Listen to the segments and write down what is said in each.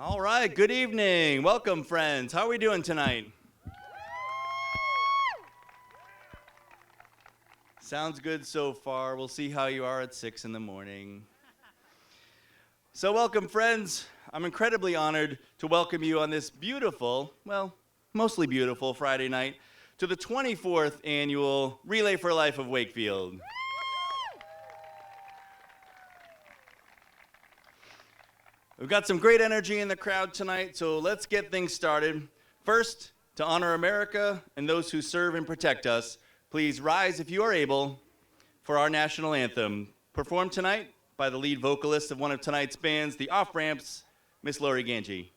All right, good evening. Welcome, friends. How are we doing tonight? Sounds good so far. We'll see how you are at 6 in the morning. So welcome, friends. I'm incredibly honored to welcome you on this beautiful, well, mostly beautiful Friday night to the 24th annual Relay for Life of Wakefield. We've got some great energy in the crowd tonight, so let's get things started. First, to honor America and those who serve and protect us, please rise if you are able for our national anthem, performed tonight by the lead vocalist of one of tonight's bands, the Off-Ramps, Miss Lori Ganji.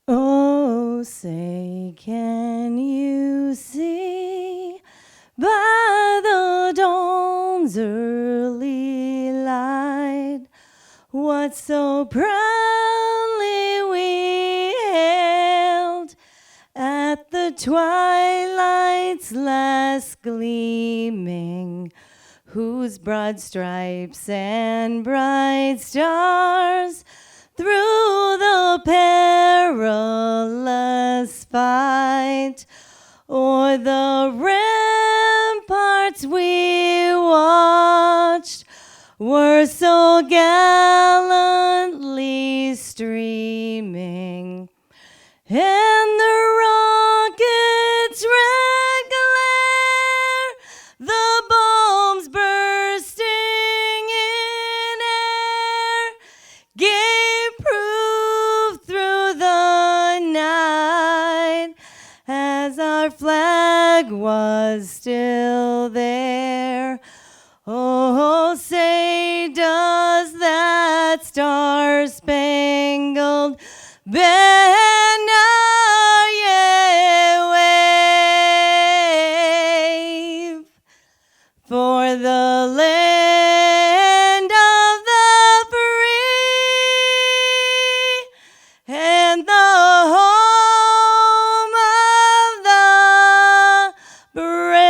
Oh, say, can you see by the dawn's early light what so proudly we hailed at the twilight's last gleaming, whose broad stripes and bright stars through the perilous fight o'er the ramparts we watched were so gallantly streaming, and the rockets' red glare, the bombs bursting in air, gave proof through the night as our flag was still there. Oh, say, does that star-spangled banner yet wave for the land of the free and the home of the brave?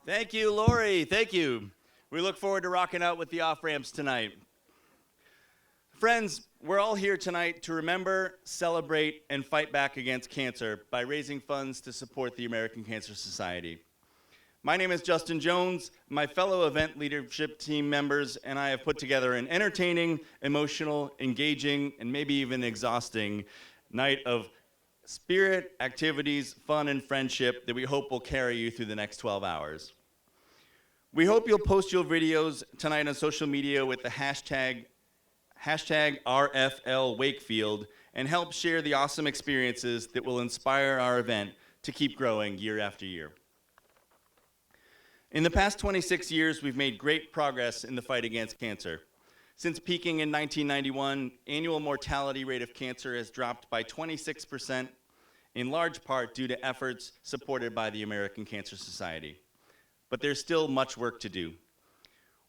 Thank you, Lori. Thank you. We look forward to rocking out with the Off-Ramps tonight. Friends, we're all here tonight to remember, celebrate, and fight back against cancer by raising funds to support the American Cancer Society. My name is Justin Jones. My fellow event leadership team members and I have put together an entertaining, emotional, engaging, and maybe even exhausting night of spirit, activities, fun, and friendship that we hope will carry you through the next 12 hours. We hope you'll post your videos tonight on social media with the hashtag RFL Wakefield and help share the awesome experiences that will inspire our event to keep growing year after year. In the past 26 years, we've made great progress in the fight against cancer. Since peaking in 1991, annual mortality rate of cancer has dropped by 26%, in large part due to efforts supported by the American Cancer Society. But there's still much work to do.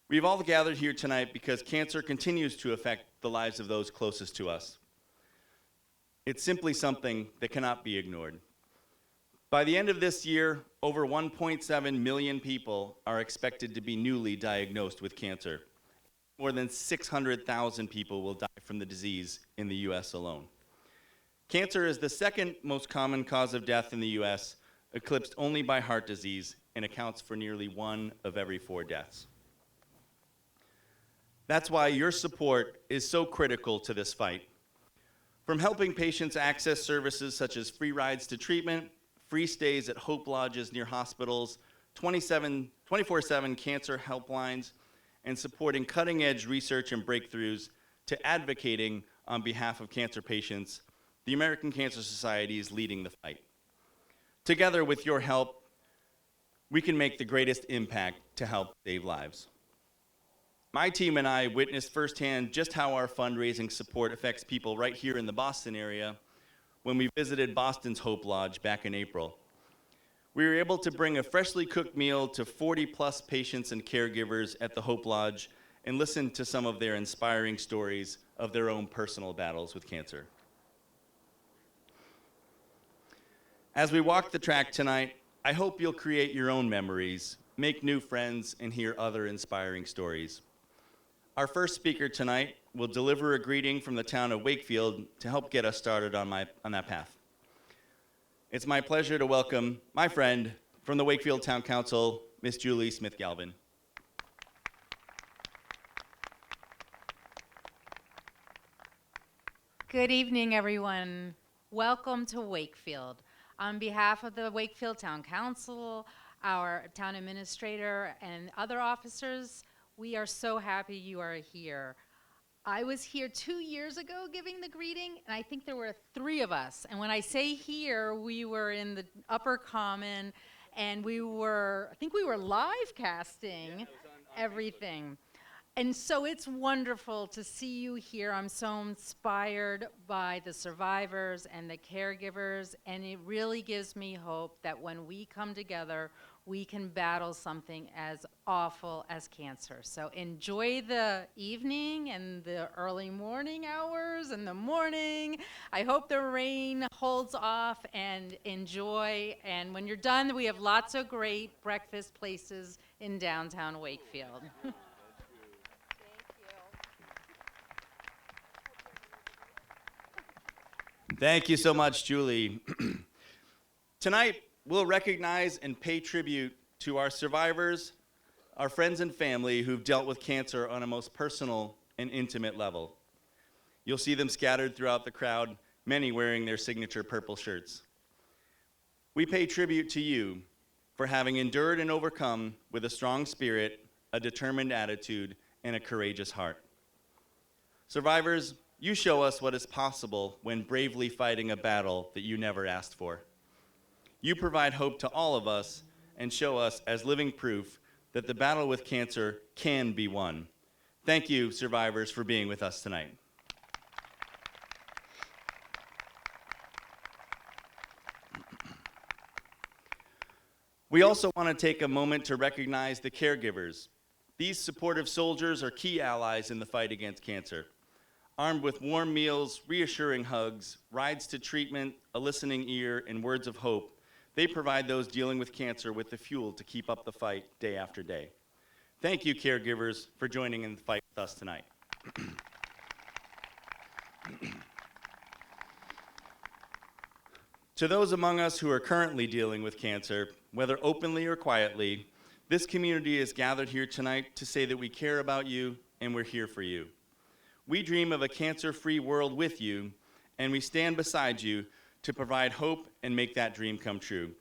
We've all gathered here tonight because cancer continues to affect the lives of those closest to us. It's simply something that cannot be ignored. By the end of this year, over 1.7 million people are expected to be newly diagnosed with cancer. More than 600,000 people will die from the disease in the US alone. Cancer is the second most common cause of death in the US, eclipsed only by heart disease, and accounts for nearly 1 of every 4 deaths. That's why your support is so critical to this fight. From helping patients access services such as free rides to treatment, free stays at Hope Lodges near hospitals, 24/7 cancer helplines, and supporting cutting-edge research and breakthroughs to advocating on behalf of cancer patients, the American Cancer Society is leading the fight. Together with your help, we can make the greatest impact to help save lives. My team and I witnessed firsthand just how our fundraising support affects people right here in the Boston area when we visited Boston's Hope Lodge back in April. We were able to bring a freshly cooked meal to 40-plus patients and caregivers at the Hope Lodge and listen to some of their inspiring stories of their own personal battles with cancer. As we walk the track tonight, I hope you'll create your own memories, make new friends, and hear other inspiring stories. Our first speaker tonight will deliver a greeting from the town of Wakefield to help get us started on that path. It's my pleasure to welcome my friend from the Wakefield Town Council, Miss Julie Smith-Galvin. Good evening, everyone. Welcome to Wakefield. On behalf of the Wakefield Town Council, our town administrator, and other officers, we are so happy you are here. I was here 2 years ago giving the greeting, and I think there were 3 of us. And when I say here, we were in the Upper Common, and I think we were live casting everything. And so it's wonderful to see you here. I'm so inspired by the survivors and the caregivers, and it really gives me hope that when we come together, we can battle something as awful as cancer. So enjoy the evening and the early morning hours and the morning. I hope the rain holds off, and enjoy. And when you're done, we have lots of great breakfast places in downtown Wakefield. Thank you so much, Julie. Tonight, we'll recognize and pay tribute to our survivors, our friends and family who've dealt with cancer on a most personal and intimate level. You'll see them scattered throughout the crowd, many wearing their signature purple shirts. We pay tribute to you for having endured and overcome with a strong spirit, a determined attitude, and a courageous heart. Survivors, you show us what is possible when bravely fighting a battle that you never asked for. You provide hope to all of us and show us as living proof that the battle with cancer can be won. Thank you, survivors, for being with us tonight. We also want to take a moment to recognize the caregivers. These supportive soldiers are key allies in the fight against cancer. Armed with warm meals, reassuring hugs, rides to treatment, a listening ear, and words of hope, they provide those dealing with cancer with the fuel to keep up the fight day after day. Thank you, caregivers, for joining in the fight with us tonight. To those among us who are currently dealing with cancer, whether openly or quietly, this community is gathered here tonight to say that we care about you and we're here for you. We dream of a cancer-free world with you, and we stand beside you to provide hope and make that dream come true.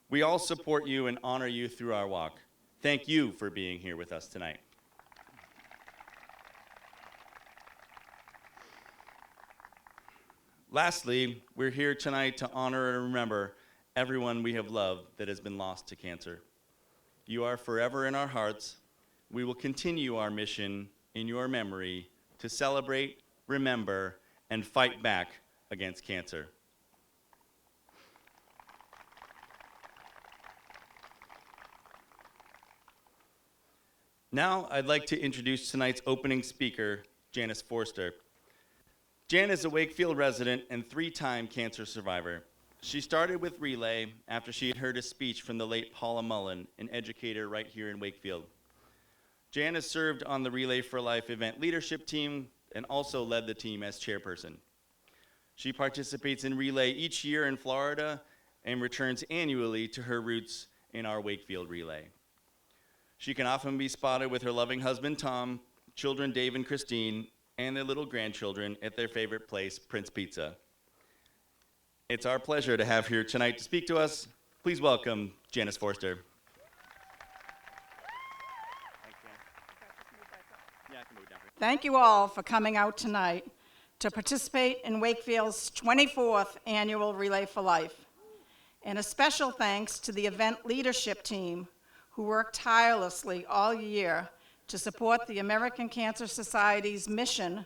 We all support you and honor you through our walk. Thank you for being here with us tonight. Lastly, we're here tonight to honor and remember everyone we have loved that has been lost to cancer. You are forever in our hearts. We will continue our mission in your memory to celebrate, remember, and fight back against cancer. Now, I'd like to introduce tonight's opening speaker, Janice Forster. Jan is a Wakefield resident and 3-time cancer survivor. She started with Relay after she had heard a speech from the late Paula Mullen, an educator right here in Wakefield. Jan has served on the Relay for Life event leadership team and also led the team as chairperson. She participates in Relay each year in Florida and returns annually to her roots in our Wakefield Relay. She can often be spotted with her loving husband, Tom, children Dave and Christine, and their little grandchildren at their favorite place, Prince Pizza. It's our pleasure to have here tonight to speak to us. Please welcome Janice Forster. Thank you all for coming out tonight to participate in Wakefield's 24th Annual Relay for Life. And a special thanks to the event leadership team who worked tirelessly all year to support the American Cancer Society's mission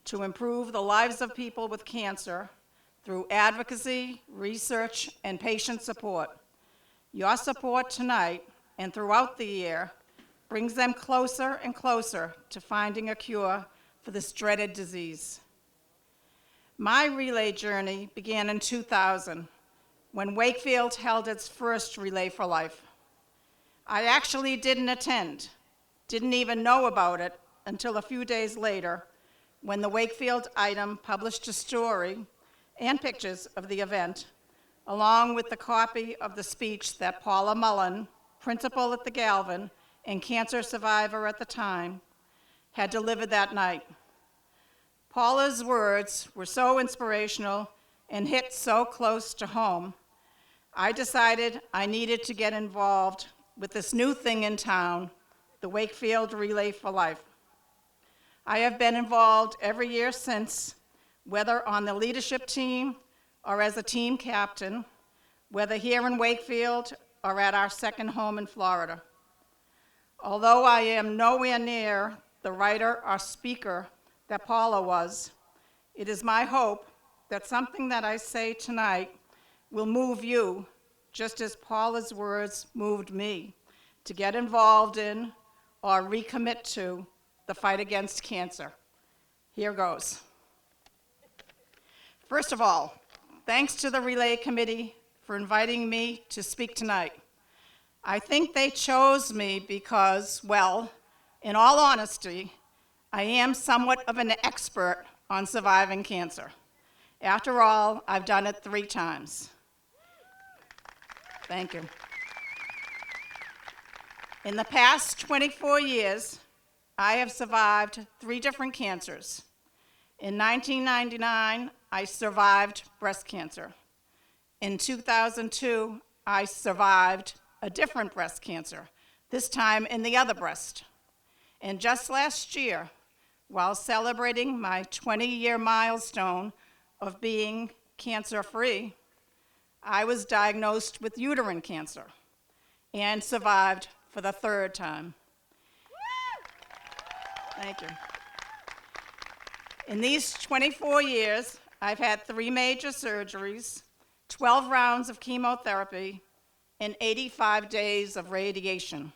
to improve the lives of people with cancer through advocacy, research, and patient support. Your support tonight and throughout the year brings them closer and closer to finding a cure for this dreaded disease. My relay journey began in 2000 when Wakefield held its first Relay for Life. I actually didn't attend, didn't even know about it until a few days later when the Wakefield item published a story and pictures of the event, along with the copy of the speech that Paula Mullen, principal at the Galvin and cancer survivor at the time, had delivered that night. Paula's words were so inspirational and hit so close to home, I decided I needed to get involved with this new thing in town, the Wakefield Relay for Life. I have been involved every year since, whether on the leadership team or as a team captain, whether here in Wakefield or at our second home in Florida. Although I am nowhere near the writer or speaker that Paula was, it is my hope that something that I say tonight will move you, just as Paula's words moved me, to get involved in or recommit to the fight against cancer. Here goes. First of all, thanks to the Relay Committee for inviting me to speak tonight. I think they chose me because, well, in all honesty, I am somewhat of an expert on surviving cancer. After all, I've done it 3 times. Thank you. In the past 24 years, I have survived 3 different cancers. In 1999, I survived breast cancer. In 2002, I survived a different breast cancer, this time in the other breast. And just last year, while celebrating my 20-year milestone of being cancer-free, I was diagnosed with uterine cancer and survived for the 3rd time. Thank you. In these 24 years, I've had 3 major surgeries, 12 rounds of chemotherapy, and 85 days of radiation.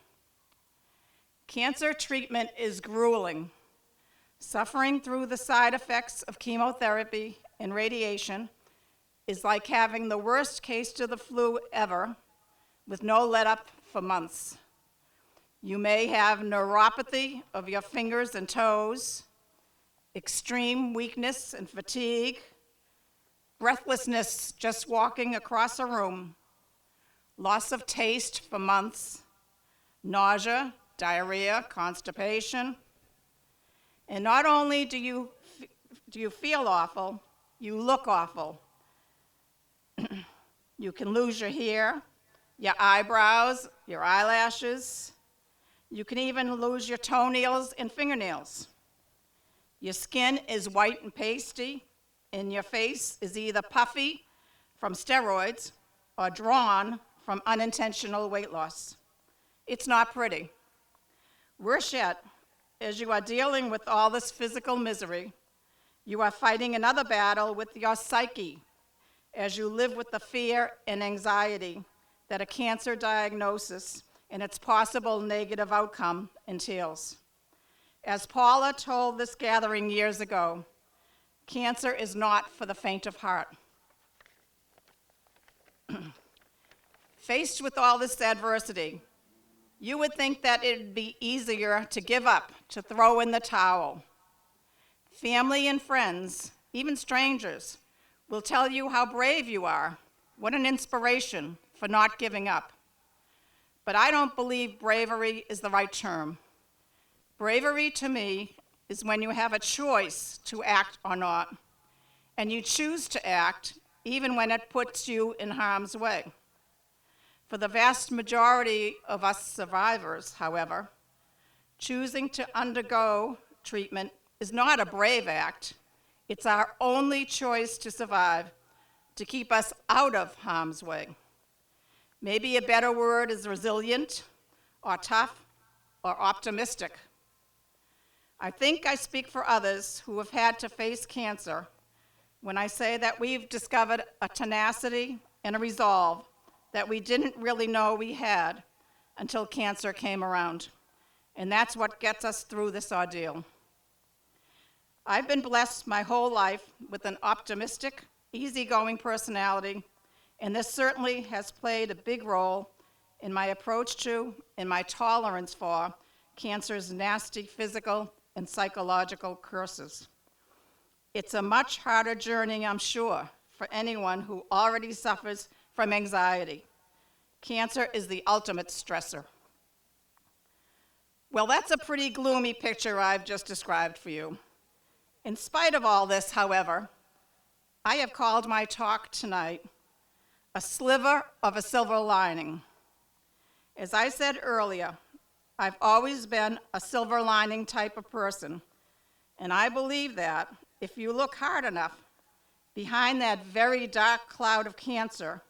Cancer treatment is grueling. Suffering through the side effects of chemotherapy and radiation is like having the worst case of the flu ever, with no let-up for months. You may have neuropathy of your fingers and toes, extreme weakness and fatigue, breathlessness just walking across a room, loss of taste for months, nausea, diarrhea, constipation. And not only do you feel awful, you look awful. You can lose your hair, your eyebrows, your eyelashes. You can even lose your toenails and fingernails. Your skin is white and pasty, and your face is either puffy from steroids or drawn from unintentional weight loss. It's not pretty. Worse yet, as you are dealing with all this physical misery, you are fighting another battle with your psyche as you live with the fear and anxiety that a cancer diagnosis and its possible negative outcome entails. As Paula told this gathering years ago, cancer is not for the faint of heart. Faced with all this adversity, you would think that it would be easier to give up, to throw in the towel. Family and friends, even strangers, will tell you how brave you are, what an inspiration for not giving up. But I don't believe bravery is the right term. Bravery to me is when you have a choice to act or not, and you choose to act even when it puts you in harm's way. For the vast majority of us survivors, however, choosing to undergo treatment is not a brave act. It's our only choice to survive, to keep us out of harm's way. Maybe a better word is resilient, or tough, or optimistic. I think I speak for others who have had to face cancer when I say that we've discovered a tenacity and a resolve that we didn't really know we had until cancer came around. And that's what gets us through this ordeal. I've been blessed my whole life with an optimistic, easygoing personality And this certainly has played a big role in my approach to and my tolerance for cancer's nasty physical and psychological curses. It's a much harder journey, I'm sure, for anyone who already suffers from anxiety. Cancer is the ultimate stressor. Well, that's a pretty gloomy picture I've just described for you. In spite of all this, however, I have called my talk tonight a sliver of a silver lining. As I said earlier, I've always been a silver lining type of person, and I believe that if you look hard enough behind that very dark cloud of cancer,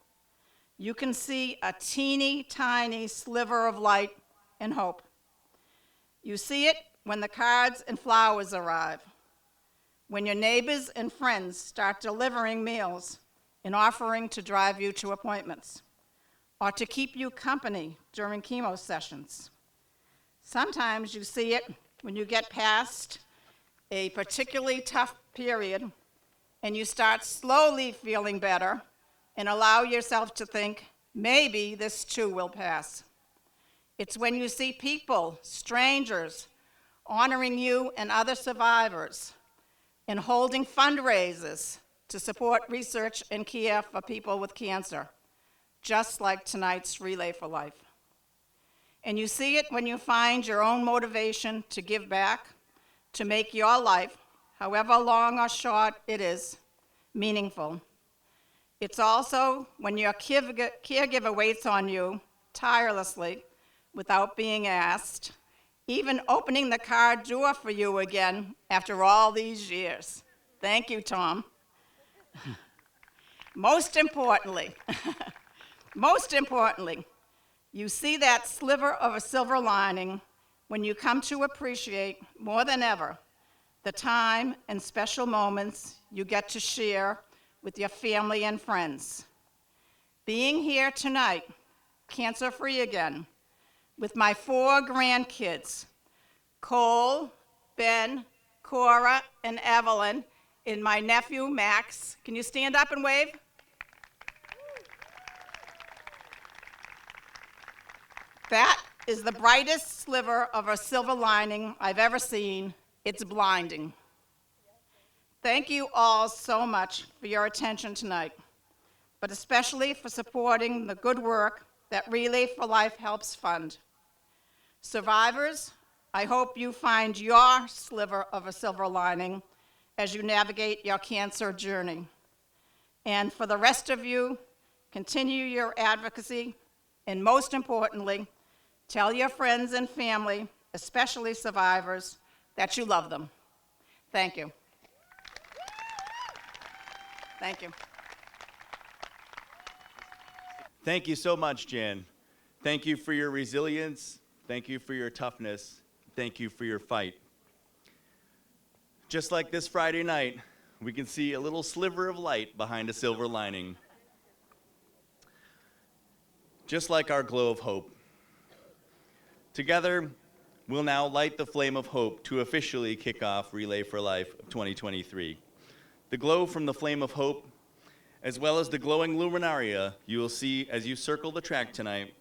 you can see a teeny tiny sliver of light and hope. You see it when the cards and flowers arrive, when your neighbors and friends start delivering meals and offering to drive you to appointments, or to keep you company during chemo sessions. Sometimes you see it when you get past a particularly tough period and you start slowly feeling better and allow yourself to think, maybe this too will pass. It's when you see people, strangers, honoring you and other survivors and holding fundraisers to support research and care for people with cancer, just like tonight's Relay for Life. And you see it when you find your own motivation to give back, to make your life, however long or short it is, meaningful. It's also when your caregiver waits on you tirelessly without being asked, even opening the car door for you again after all these years. Thank you, Tom. Most importantly, you see that sliver of a silver lining when you come to appreciate more than ever the time and special moments you get to share with your family and friends. Being here tonight, cancer-free again, with my 4 grandkids, Cole, Ben, Cora, and Evelyn, and my nephew, Max. Can you stand up and wave? That is the brightest sliver of a silver lining I've ever seen. It's blinding. Thank you all so much for your attention tonight, but especially for supporting the good work that Relay for Life helps fund. Survivors, I hope you find your sliver of a silver lining as you navigate your cancer journey. And for the rest of you, continue your advocacy, and most importantly, tell your friends and family, especially survivors, that you love them. Thank you. Thank you. Thank you so much, Jan. Thank you for your resilience. Thank you for your toughness. Thank you for your fight. Just like this Friday night, we can see a little sliver of light behind a silver lining. Just like our glow of hope. Together, we'll now light the flame of hope to officially kick off Relay for Life of 2023. The glow from the flame of hope, as well as the glowing luminaria you will see as you circle the track tonight,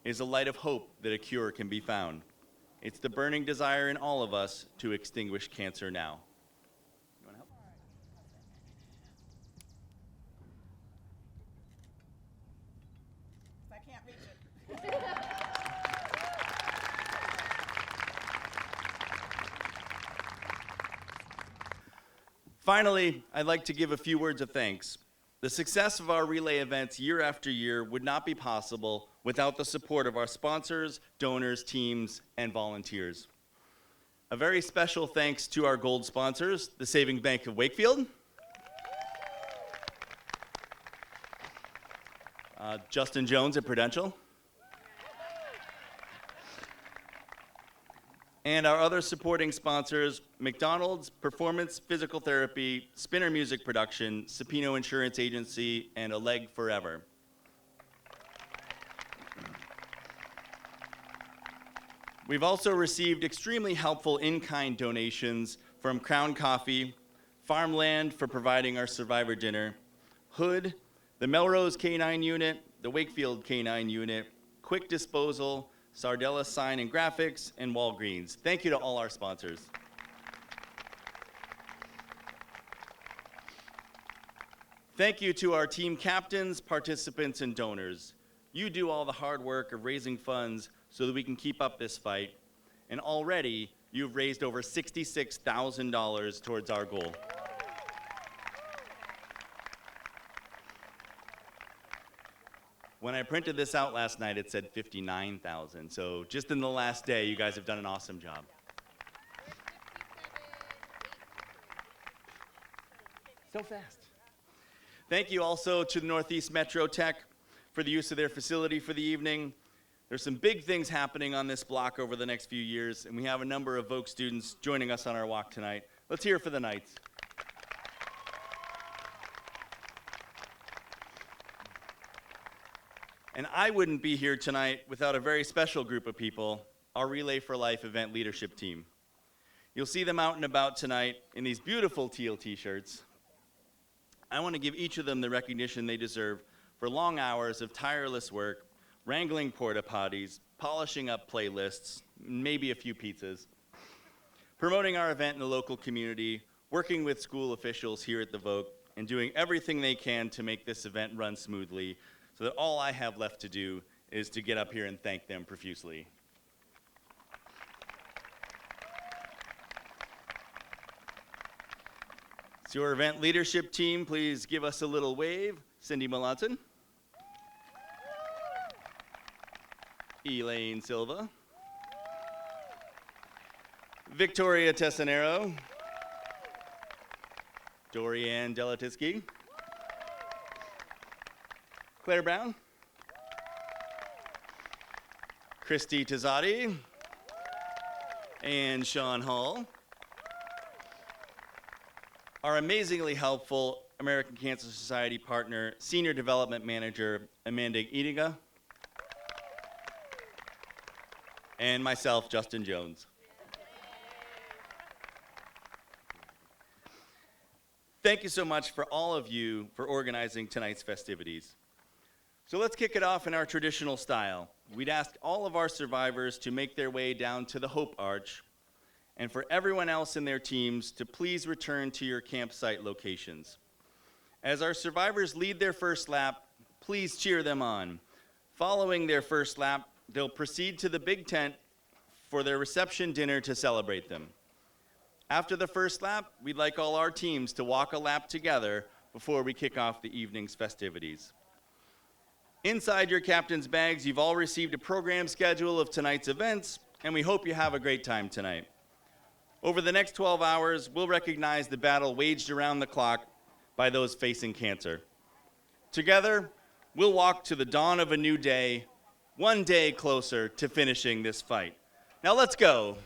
is a light of hope that a cure can be found. It's the burning desire in all of us to extinguish cancer now. You want to help? I can't reach it. Finally, I'd like to give a few words of thanks. The success of our relay events year after year would not be possible without the support of our sponsors, donors, teams, and volunteers. A very special thanks to our gold sponsors, the Savings Bank of Wakefield, Justin Jones at Prudential, and our other supporting sponsors, McDonald's, Performance Physical Therapy, Spinner Music Production, Supino Insurance Agency, and A Leg Forever. We've also received extremely helpful in-kind donations from Crown Coffee, Farmland for providing our survivor dinner, Hood, the Melrose K-9 Unit, the Wakefield K-9 Unit, Quick Disposal, Sardella Sign and Graphics, and Walgreens. Thank you to all our sponsors. Thank you to our team captains, participants, and donors. You do all the hard work of raising funds so that we can keep up this fight. And already, you've raised over $66,000 towards our goal. When I printed this out last night, it said 59,000. So just in the last day, you guys have done an awesome job. So fast. Thank you also to the Northeast Metro Tech for the use of their facility for the evening. There's some big things happening on this block over the next few years, and we have a number of Voc students joining us on our walk tonight. Let's hear it for the Knights. And I wouldn't be here tonight without a very special group of people, our Relay for Life event leadership team. You'll see them out and about tonight in these beautiful teal t-shirts. I want to give each of them the recognition they deserve for long hours of tireless work, wrangling porta potties, polishing up playlists, maybe a few pizzas, promoting our event in the local community, working with school officials here at the Voc, and doing everything they can to make this event run smoothly, so that all I have left to do is to get up here and thank them profusely. So your event leadership team, please give us a little wave. Cyndi Malonson. Elaine Silva. Victoria Tesoniero. Dori-Ann Delatizky. Claire Brown. Kristy Tizotti. And Sean Hall. Our amazingly helpful American Cancer Society partner, Senior Development Manager, Amanda Idinge. And myself, Justin Jones. Thank you so much for all of you for organizing tonight's festivities. So let's kick it off in our traditional style. We'd ask all of our survivors to make their way down to the Hope Arch, and for everyone else in their teams to please return to your campsite locations. As our survivors lead their first lap, please cheer them on. Following their first lap, they'll proceed to the big tent for their reception dinner to celebrate them. After the first lap, we'd like all our teams to walk a lap together before we kick off the evening's festivities. Inside your captain's bags, you've all received a program schedule of tonight's events, and we hope you have a great time tonight. Over the next 12 hours, we'll recognize the battle waged around the clock by those facing cancer. Together, we'll walk to the dawn of a new day, one day closer to finishing this fight. Now let's go.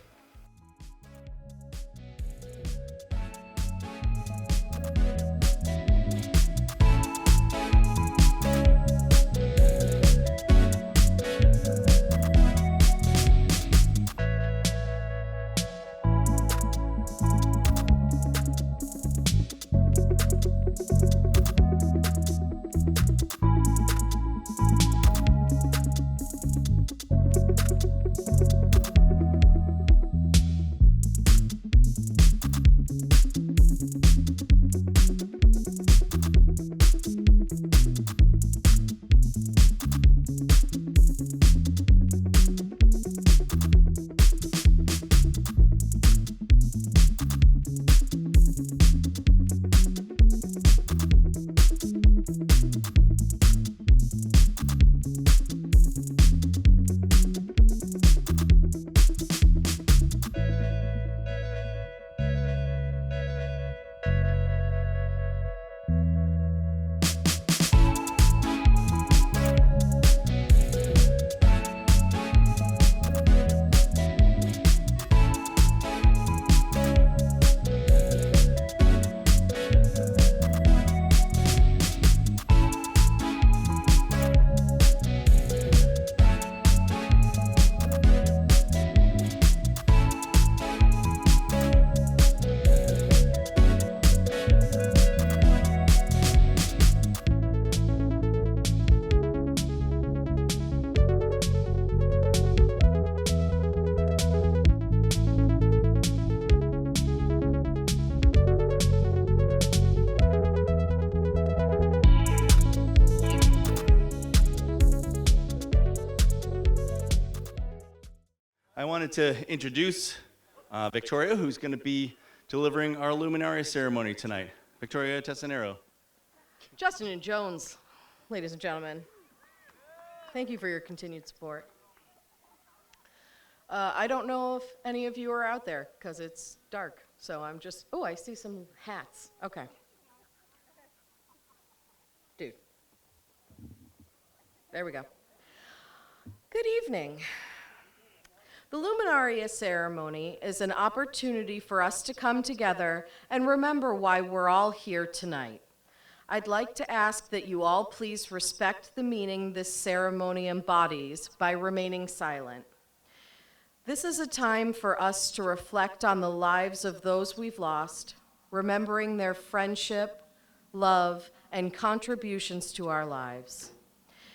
wanted to introduce Victoria, who's going to be delivering our Luminaria ceremony tonight. Victoria Tesoniero. Justin and Jones, ladies and gentlemen, thank you for your continued support. I don't know if any of you are out there because it's dark, so I'm just, oh, I see some hats. Okay. Dude. There we go. Good evening. The Luminaria ceremony is an opportunity for us to come together and remember why we're all here tonight. I'd like to ask that you all please respect the meaning this ceremony embodies by remaining silent. This is a time for us to reflect on the lives of those we've lost, remembering their friendship, love, and contributions to our lives.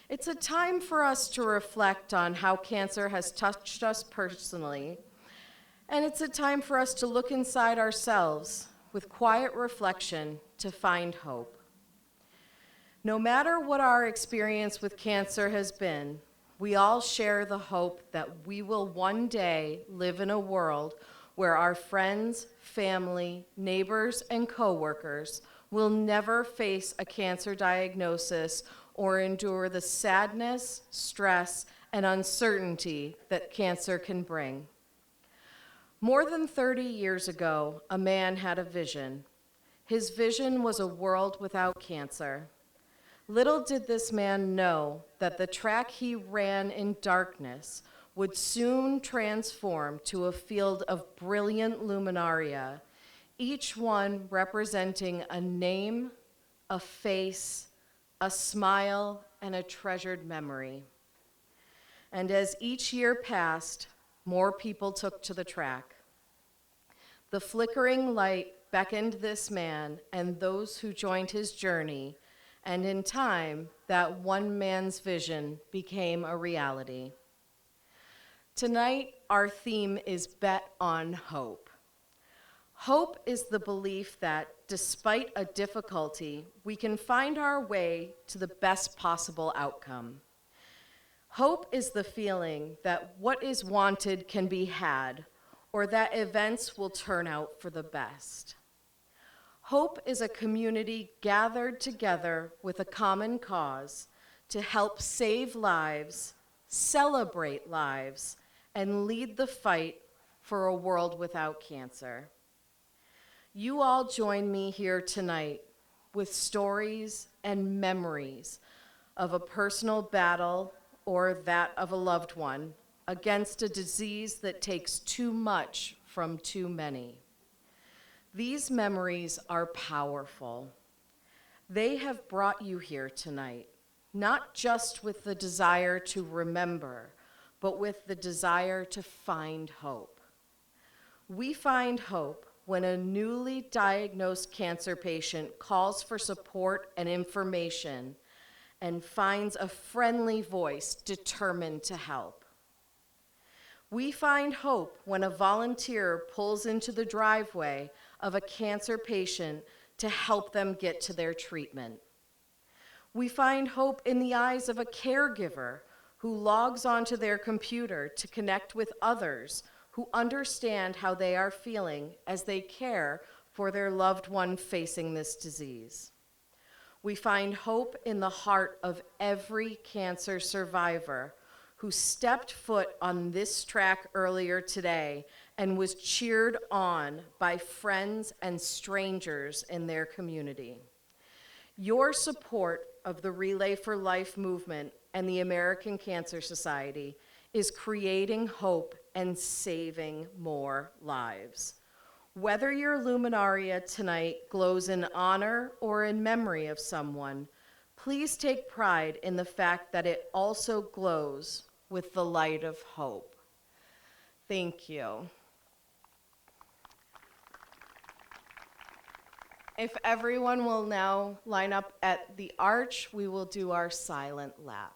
It's a time for us to reflect on how cancer has touched us personally, and it's a time for us to look inside ourselves with quiet reflection to find hope. No matter what our experience with cancer has been, we all share the hope that we will one day live in a world where our friends, family, neighbors, and coworkers will never face a cancer diagnosis or endure the sadness, stress, and uncertainty that cancer can bring. More than 30 years ago, a man had a vision. His vision was a world without cancer. Little did this man know that the track he ran in darkness would soon transform to a field of brilliant luminaria, each one representing a name, a face, a smile, and a treasured memory. And as each year passed, more people took to the track. The flickering light beckoned this man and those who joined his journey, and in time, that one man's vision became a reality. Tonight, our theme is Bet on Hope. Hope is the belief that, despite a difficulty, we can find our way to the best possible outcome. Hope is the feeling that what is wanted can be had, or that events will turn out for the best. Hope is a community gathered together with a common cause to help save lives, celebrate lives, and lead the fight for a world without cancer. You all join me here tonight with stories and memories of a personal battle or that of a loved one against a disease that takes too much from too many. These memories are powerful. They have brought you here tonight, not just with the desire to remember, but with the desire to find hope. We find hope when a newly diagnosed cancer patient calls for support and information and finds a friendly voice determined to help. We find hope when a volunteer pulls into the driveway of a cancer patient to help them get to their treatment. We find hope in the eyes of a caregiver who logs onto their computer to connect with others who understand how they are feeling as they care for their loved one facing this disease. We find hope in the heart of every cancer survivor who stepped foot on this track earlier today and was cheered on by friends and strangers in their community. Your support of the Relay for Life movement and the American Cancer Society is creating hope and saving more lives. Whether your luminaria tonight glows in honor or in memory of someone, please take pride in the fact that it also glows with the light of hope. Thank you. If everyone will now line up at the arch, we will do our silent lap.